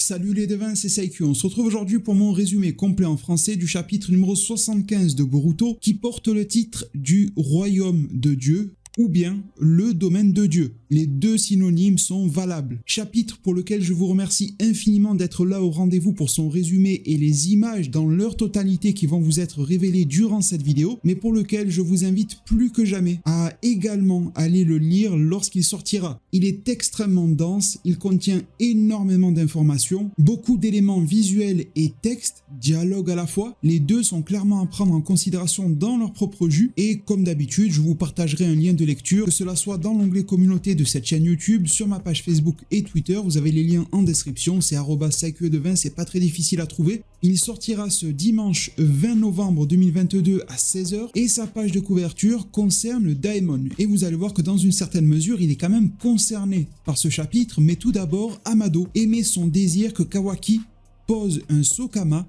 Salut les devins, c'est Saikyu. On se retrouve aujourd'hui pour mon résumé complet en français du chapitre numéro 75 de Boruto qui porte le titre du Royaume de Dieu ou bien le domaine de Dieu. Les deux synonymes sont valables. Chapitre pour lequel je vous remercie infiniment d'être là au rendez-vous pour son résumé et les images dans leur totalité qui vont vous être révélées durant cette vidéo, mais pour lequel je vous invite plus que jamais à également aller le lire lorsqu'il sortira. Il est extrêmement dense, il contient énormément d'informations, beaucoup d'éléments visuels et textes, dialogues à la fois. Les deux sont clairement à prendre en considération dans leur propre jus et comme d'habitude, je vous partagerai un lien de lecture, que cela soit dans l'onglet communauté de cette chaîne YouTube, sur ma page Facebook et Twitter, vous avez les liens en description, c'est @saikyu20, c'est pas très difficile à trouver. Il sortira ce dimanche 20 novembre 2022 à 16h et sa page de couverture concerne le Daemon. Et vous allez voir que dans une certaine mesure, il est quand même concerné par ce chapitre, mais tout d'abord, Amado émet son désir que Kawaki pose un Sokama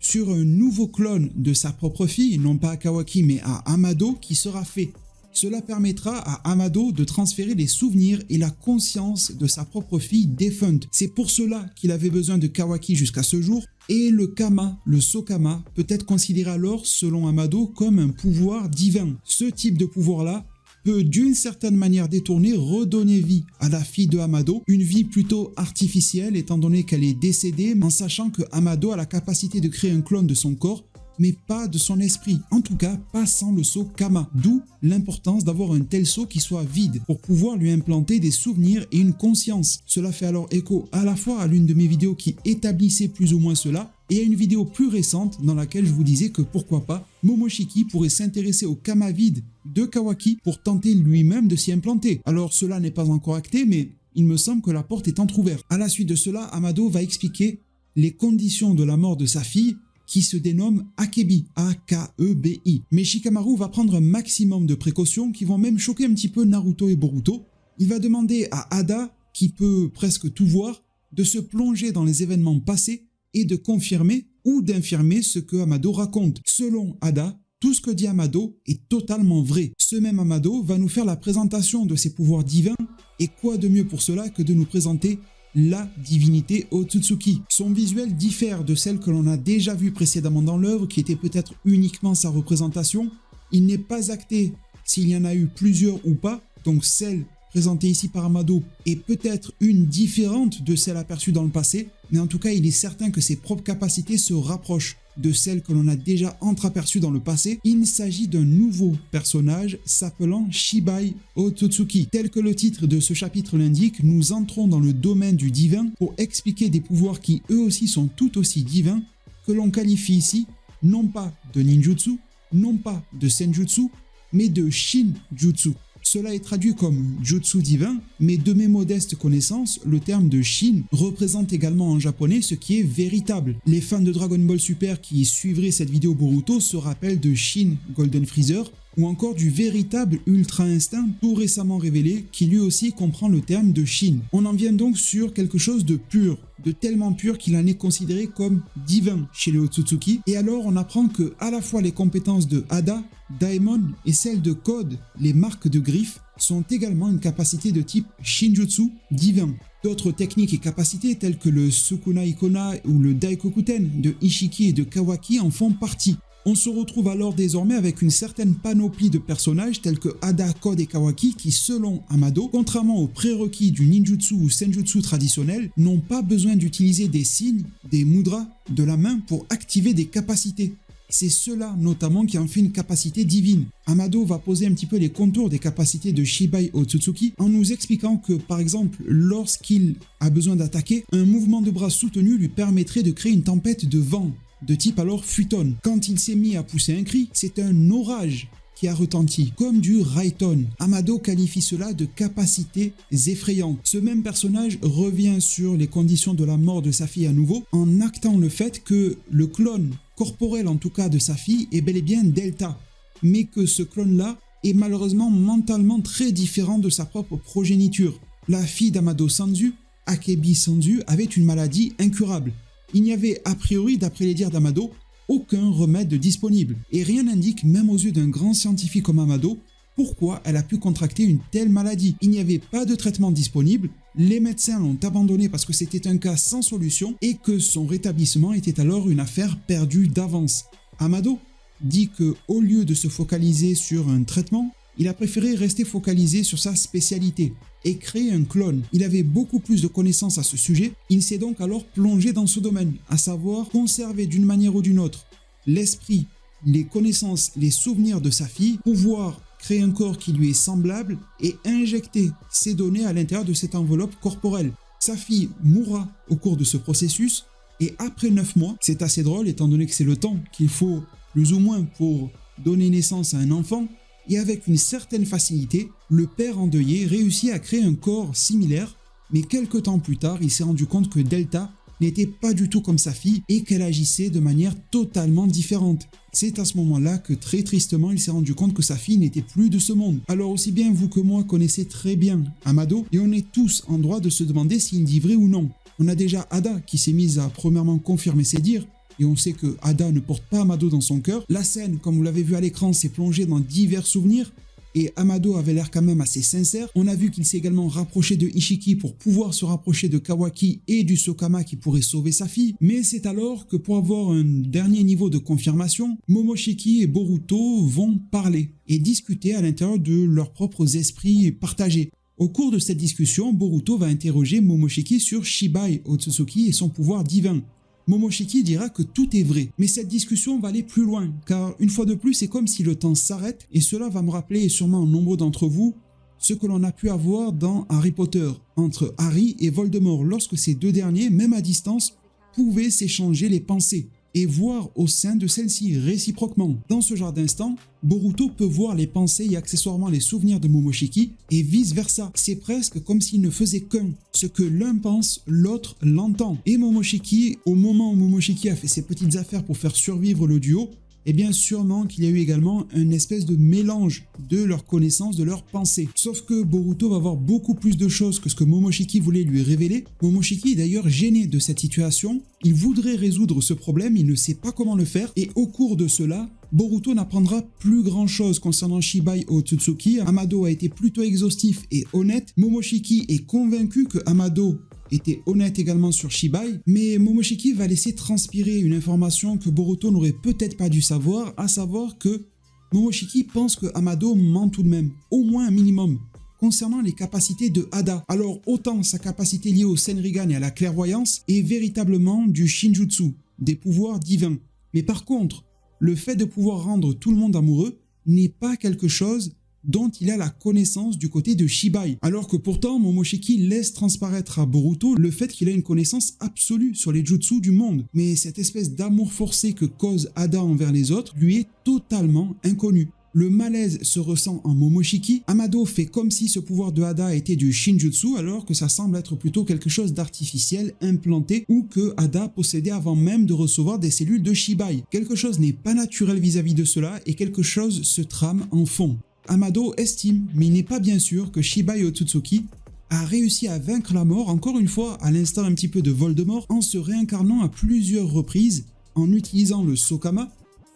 sur un nouveau clone de sa propre fille, non pas à Kawaki mais à Amado, qui sera fait. Cela permettra à Amado de transférer les souvenirs et la conscience de sa propre fille défunte. C'est pour cela qu'il avait besoin de Kawaki jusqu'à ce jour. Et le Kama, le Sokama, peut être considéré alors, selon Amado, comme un pouvoir divin. Ce type de pouvoir-là peut d'une certaine manière détournée redonner vie à la fille de Amado, une vie plutôt artificielle étant donné qu'elle est décédée, en sachant que Amado a la capacité de créer un clone de son corps, mais pas de son esprit, en tout cas pas sans le sceau Kama, d'où l'importance d'avoir un tel sceau qui soit vide, pour pouvoir lui implanter des souvenirs et une conscience. Cela fait alors écho à la fois à l'une de mes vidéos qui établissait plus ou moins cela, et à une vidéo plus récente dans laquelle je vous disais que pourquoi pas, Momoshiki pourrait s'intéresser au Kama vide de Kawaki pour tenter lui-même de s'y implanter. Alors cela n'est pas encore acté, mais il me semble que la porte est entrouverte. À la suite de cela, Amado va expliquer les conditions de la mort de sa fille, qui se dénomme Akebi, A-K-E-B-I. Mais Shikamaru va prendre un maximum de précautions qui vont même choquer un petit peu Naruto et Boruto. Il va demander à Ada, qui peut presque tout voir, de se plonger dans les événements passés et de confirmer ou d'infirmer ce que Amado raconte. Selon Ada, tout ce que dit Amado est totalement vrai. Ce même Amado va nous faire la présentation de ses pouvoirs divins, et quoi de mieux pour cela que de nous présenter la divinité Otsutsuki. Son visuel diffère de celle que l'on a déjà vue précédemment dans l'œuvre, qui était peut-être uniquement sa représentation. Il n'est pas acté s'il y en a eu plusieurs ou pas, donc celle présentée ici par Amado est peut-être une différente de celle aperçue dans le passé, mais en tout cas il est certain que ses propres capacités se rapprochent de celles que l'on a déjà entreaperçues dans le passé. Il s'agit d'un nouveau personnage s'appelant Shibai Otsutsuki. Tel que le titre de ce chapitre l'indique, nous entrons dans le domaine du divin pour expliquer des pouvoirs qui eux aussi sont tout aussi divins, que l'on qualifie ici non pas de ninjutsu, non pas de senjutsu, mais de shinjutsu. Cela est traduit comme jutsu divin, mais de mes modestes connaissances, le terme de Shin représente également en japonais ce qui est véritable. Les fans de Dragon Ball Super qui suivraient cette vidéo Boruto se rappellent de Shin Golden Freezer, ou encore du véritable Ultra Instinct tout récemment révélé qui lui aussi comprend le terme de Shin. On en vient donc sur quelque chose de pur, de tellement pur qu'il en est considéré comme divin chez les Otsutsuki, et alors on apprend que à la fois les compétences de Ada, Daemon et celles de Code, les marques de griffes, sont également une capacité de type Shinjutsu divin. D'autres techniques et capacités telles que le Sukuna Ikona ou le Daikokuten de Ishiki et de Kawaki en font partie. On se retrouve alors désormais avec une certaine panoplie de personnages tels que Ada, Code et Kawaki qui, selon Amado, contrairement aux prérequis du ninjutsu ou senjutsu traditionnel, n'ont pas besoin d'utiliser des signes, des mudras de la main pour activer des capacités. C'est cela notamment qui en fait une capacité divine. Amado va poser un petit peu les contours des capacités de Shibai Otsutsuki en nous expliquant que, par exemple, lorsqu'il a besoin d'attaquer, un mouvement de bras soutenu lui permettrait de créer une tempête de vent, de type alors Futon. Quand il s'est mis à pousser un cri, c'est un orage qui a retenti, comme du Raiton. Amado qualifie cela de capacités effrayantes. Ce même personnage revient sur les conditions de la mort de sa fille à nouveau, en actant le fait que le clone corporel en tout cas de sa fille est bel et bien Delta, mais que ce clone-là est malheureusement mentalement très différent de sa propre progéniture. La fille d'Amado Sanzu, Akebi Sanzu, avait une maladie incurable. Il n'y avait a priori, d'après les dires d'Amado, aucun remède disponible. Et rien n'indique, même aux yeux d'un grand scientifique comme Amado, pourquoi elle a pu contracter une telle maladie. Il n'y avait pas de traitement disponible, les médecins l'ont abandonné parce que c'était un cas sans solution et que son rétablissement était alors une affaire perdue d'avance. Amado dit que, au lieu de se focaliser sur un traitement, il a préféré rester focalisé sur sa spécialité et créer un clone. Il avait beaucoup plus de connaissances à ce sujet, il s'est donc alors plongé dans ce domaine, à savoir conserver d'une manière ou d'une autre l'esprit, les connaissances, les souvenirs de sa fille, pouvoir créer un corps qui lui est semblable et injecter ces données à l'intérieur de cette enveloppe corporelle. Sa fille mourra au cours de ce processus et après 9 mois, c'est assez drôle étant donné que c'est le temps qu'il faut plus ou moins pour donner naissance à un enfant, et avec une certaine facilité, le père endeuillé réussit à créer un corps similaire, mais quelques temps plus tard, il s'est rendu compte que Delta n'était pas du tout comme sa fille et qu'elle agissait de manière totalement différente. C'est à ce moment-là que très tristement, il s'est rendu compte que sa fille n'était plus de ce monde. Alors aussi bien vous que moi connaissez très bien Amado, et on est tous en droit de se demander s'il dit vrai ou non. On a déjà Ada qui s'est mise à premièrement confirmer ses dires, et on sait que Ada ne porte pas Amado dans son cœur. La scène, comme vous l'avez vu à l'écran, s'est plongée dans divers souvenirs, et Amado avait l'air quand même assez sincère. On a vu qu'il s'est également rapproché de Ishiki pour pouvoir se rapprocher de Kawaki et du Sokama qui pourrait sauver sa fille. Mais c'est alors que pour avoir un dernier niveau de confirmation, Momoshiki et Boruto vont parler et discuter à l'intérieur de leurs propres esprits partagés. Au cours de cette discussion, Boruto va interroger Momoshiki sur Shibai Otsutsuki et son pouvoir divin. Momoshiki dira que tout est vrai, mais cette discussion va aller plus loin, car une fois de plus, c'est comme si le temps s'arrête, et cela va me rappeler, et sûrement nombre d'entre vous, ce que l'on a pu avoir dans Harry Potter, entre Harry et Voldemort, lorsque ces deux derniers, même à distance, pouvaient s'échanger les pensées, et voir au sein de celles-ci réciproquement. Dans ce genre d'instant, Boruto peut voir les pensées et accessoirement les souvenirs de Momoshiki et vice-versa. C'est presque comme s'il ne faisait qu'un. Ce que l'un pense, l'autre l'entend. Et Momoshiki, au moment où Momoshiki a fait ses petites affaires pour faire survivre le duo, eh bien sûrement qu'il y a eu également une espèce de mélange de leurs connaissances, de leurs pensées. Sauf que Boruto va voir beaucoup plus de choses que ce que Momoshiki voulait lui révéler. Momoshiki est d'ailleurs gêné de cette situation. Il voudrait résoudre ce problème, il ne sait pas comment le faire. Et au cours de cela, Boruto n'apprendra plus grand chose concernant Shibai Otsutsuki. Amado a été plutôt exhaustif et honnête. Momoshiki est convaincu que Amado était honnête également sur Shibai, mais Momoshiki va laisser transpirer une information que Boruto n'aurait peut-être pas dû savoir, à savoir que Momoshiki pense que Amado ment tout de même, au moins un minimum, concernant les capacités de Ada. Alors autant sa capacité liée au Senrigan et à la clairvoyance est véritablement du Shinjutsu, des pouvoirs divins. Mais par contre, le fait de pouvoir rendre tout le monde amoureux n'est pas quelque chose dont il a la connaissance du côté de Shibai. Alors que pourtant, Momoshiki laisse transparaître à Boruto le fait qu'il a une connaissance absolue sur les jutsu du monde. Mais cette espèce d'amour forcé que cause Ada envers les autres lui est totalement inconnue. Le malaise se ressent en Momoshiki. Amado fait comme si ce pouvoir de Ada était du Shinjutsu alors que ça semble être plutôt quelque chose d'artificiel, implanté ou que Ada possédait avant même de recevoir des cellules de Shibai. Quelque chose n'est pas naturel vis-à-vis de cela et quelque chose se trame en fond. Amado estime, mais il n'est pas bien sûr, que Shibai Otsutsuki a réussi à vaincre la mort, encore une fois à l'instar un petit peu de Voldemort, en se réincarnant à plusieurs reprises, en utilisant le Sokama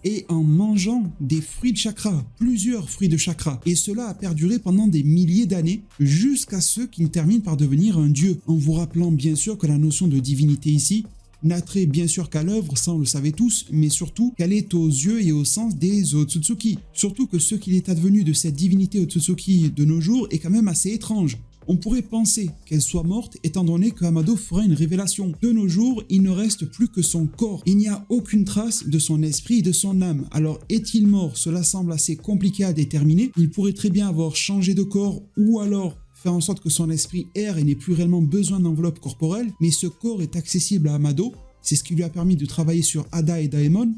et en mangeant des fruits de chakra, plusieurs fruits de chakra. Et cela a perduré pendant des milliers d'années, jusqu'à ce qu'il termine par devenir un dieu, en vous rappelant bien sûr que la notion de divinité ici n'a trait bien sûr qu'à l'œuvre, ça on le savait tous, mais surtout qu'elle est aux yeux et au sens des Otsutsuki. Surtout que ce qu'il est advenu de cette divinité Otsutsuki de nos jours est quand même assez étrange. On pourrait penser qu'elle soit morte étant donné que Amado fera une révélation. De nos jours, il ne reste plus que son corps. Il n'y a aucune trace de son esprit et de son âme. Alors est-il mort? Cela semble assez compliqué à déterminer. Il pourrait très bien avoir changé de corps ou alors faire en sorte que son esprit erre et n'ait plus réellement besoin d'enveloppe corporelle, mais ce corps est accessible à Amado, c'est ce qui lui a permis de travailler sur Ada et Daemon.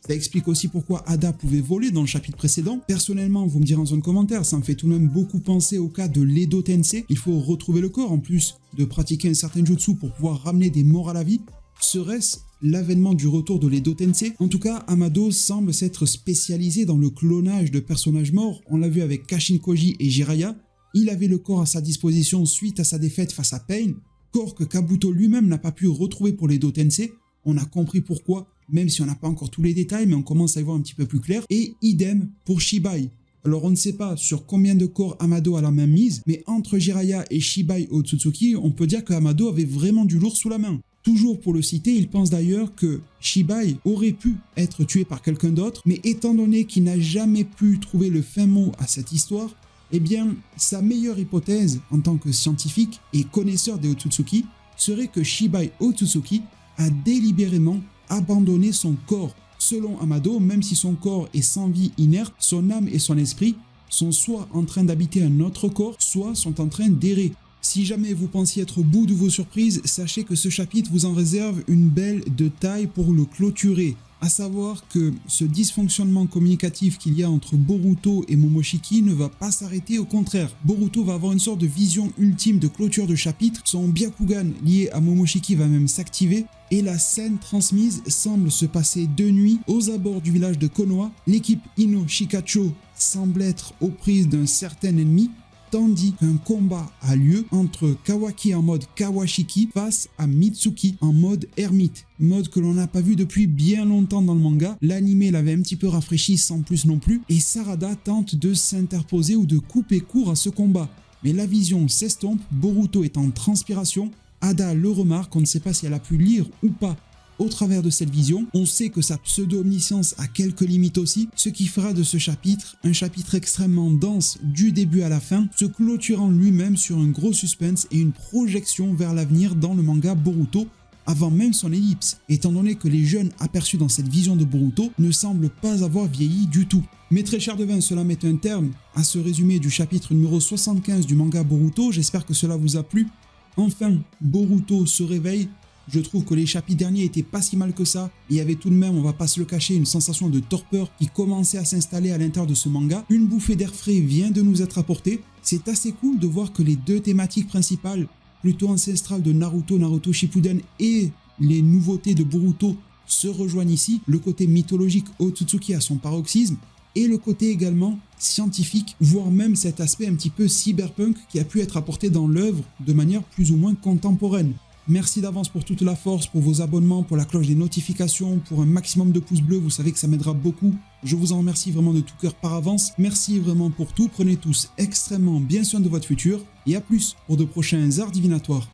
Ça explique aussi pourquoi Ada pouvait voler dans le chapitre précédent. Personnellement, vous me direz en zone commentaire, ça me fait tout de même beaucoup penser au cas de l'Edo Tensei. Il faut retrouver le corps en plus de pratiquer un certain jutsu pour pouvoir ramener des morts à la vie. Serait-ce l'avènement du retour de l'Edo Tensei? En tout cas, Amado semble s'être spécialisé dans le clonage de personnages morts. On l'a vu avec Kashin Koji et Jiraiya. Il avait le corps à sa disposition suite à sa défaite face à Pain, corps que Kabuto lui-même n'a pas pu retrouver pour l'Edo Tensei. On a compris pourquoi, même si on n'a pas encore tous les détails, mais on commence à y voir un petit peu plus clair. Et idem pour Shibai. Alors on ne sait pas sur combien de corps Amado a la main mise, mais entre Jiraiya et Shibai Otsutsuki, on peut dire que Amado avait vraiment du lourd sous la main. Toujours pour le citer, il pense d'ailleurs que Shibai aurait pu être tué par quelqu'un d'autre, mais étant donné qu'il n'a jamais pu trouver le fin mot à cette histoire, eh bien, sa meilleure hypothèse en tant que scientifique et connaisseur des Otsutsuki serait que Shibai Otsutsuki a délibérément abandonné son corps. Selon Amado, même si son corps est sans vie inerte, son âme et son esprit sont soit en train d'habiter un autre corps, soit sont en train d'errer. Si jamais vous pensiez être au bout de vos surprises, sachez que ce chapitre vous en réserve une belle de taille pour le clôturer. À savoir que ce dysfonctionnement communicatif qu'il y a entre Boruto et Momoshiki ne va pas s'arrêter, au contraire. Boruto va avoir une sorte de vision ultime de clôture de chapitre, son Byakugan lié à Momoshiki va même s'activer, et la scène transmise semble se passer de nuit aux abords du village de Konoha. L'équipe Ino Shikacho semble être aux prises d'un certain ennemi, tandis qu'un combat a lieu entre Kawaki en mode Kawashiki face à Mitsuki en mode ermite, mode que l'on n'a pas vu depuis bien longtemps dans le manga. L'anime l'avait un petit peu rafraîchi sans plus non plus, et Sarada tente de s'interposer ou de couper court à ce combat. Mais la vision s'estompe, Boruto est en transpiration, Ada le remarque, on ne sait pas si elle a pu lire ou pas au travers de cette vision. On sait que sa pseudo-omniscience a quelques limites aussi, ce qui fera de ce chapitre un chapitre extrêmement dense du début à la fin, se clôturant lui-même sur un gros suspense et une projection vers l'avenir dans le manga Boruto, avant même son ellipse, étant donné que les jeunes aperçus dans cette vision de Boruto ne semblent pas avoir vieilli du tout. Mes très chers devins, cela met un terme à ce résumé du chapitre numéro 75 du manga Boruto, j'espère que cela vous a plu. Enfin, Boruto se réveille. Je trouve que les chapitres derniers étaient pas si mal que ça. Il y avait tout de même, on va pas se le cacher, une sensation de torpeur qui commençait à s'installer à l'intérieur de ce manga. Une bouffée d'air frais vient de nous être apportée. C'est assez cool de voir que les deux thématiques principales, plutôt ancestrales de Naruto, Naruto Shippuden et les nouveautés de Boruto se rejoignent ici. Le côté mythologique Otsutsuki à son paroxysme et le côté également scientifique, voire même cet aspect un petit peu cyberpunk qui a pu être apporté dans l'œuvre de manière plus ou moins contemporaine. Merci d'avance pour toute la force, pour vos abonnements, pour la cloche des notifications, pour un maximum de pouces bleus, vous savez que ça m'aidera beaucoup. Je vous en remercie vraiment de tout cœur par avance. Merci vraiment pour tout, prenez tous extrêmement bien soin de votre futur et à plus pour de prochains arts divinatoires.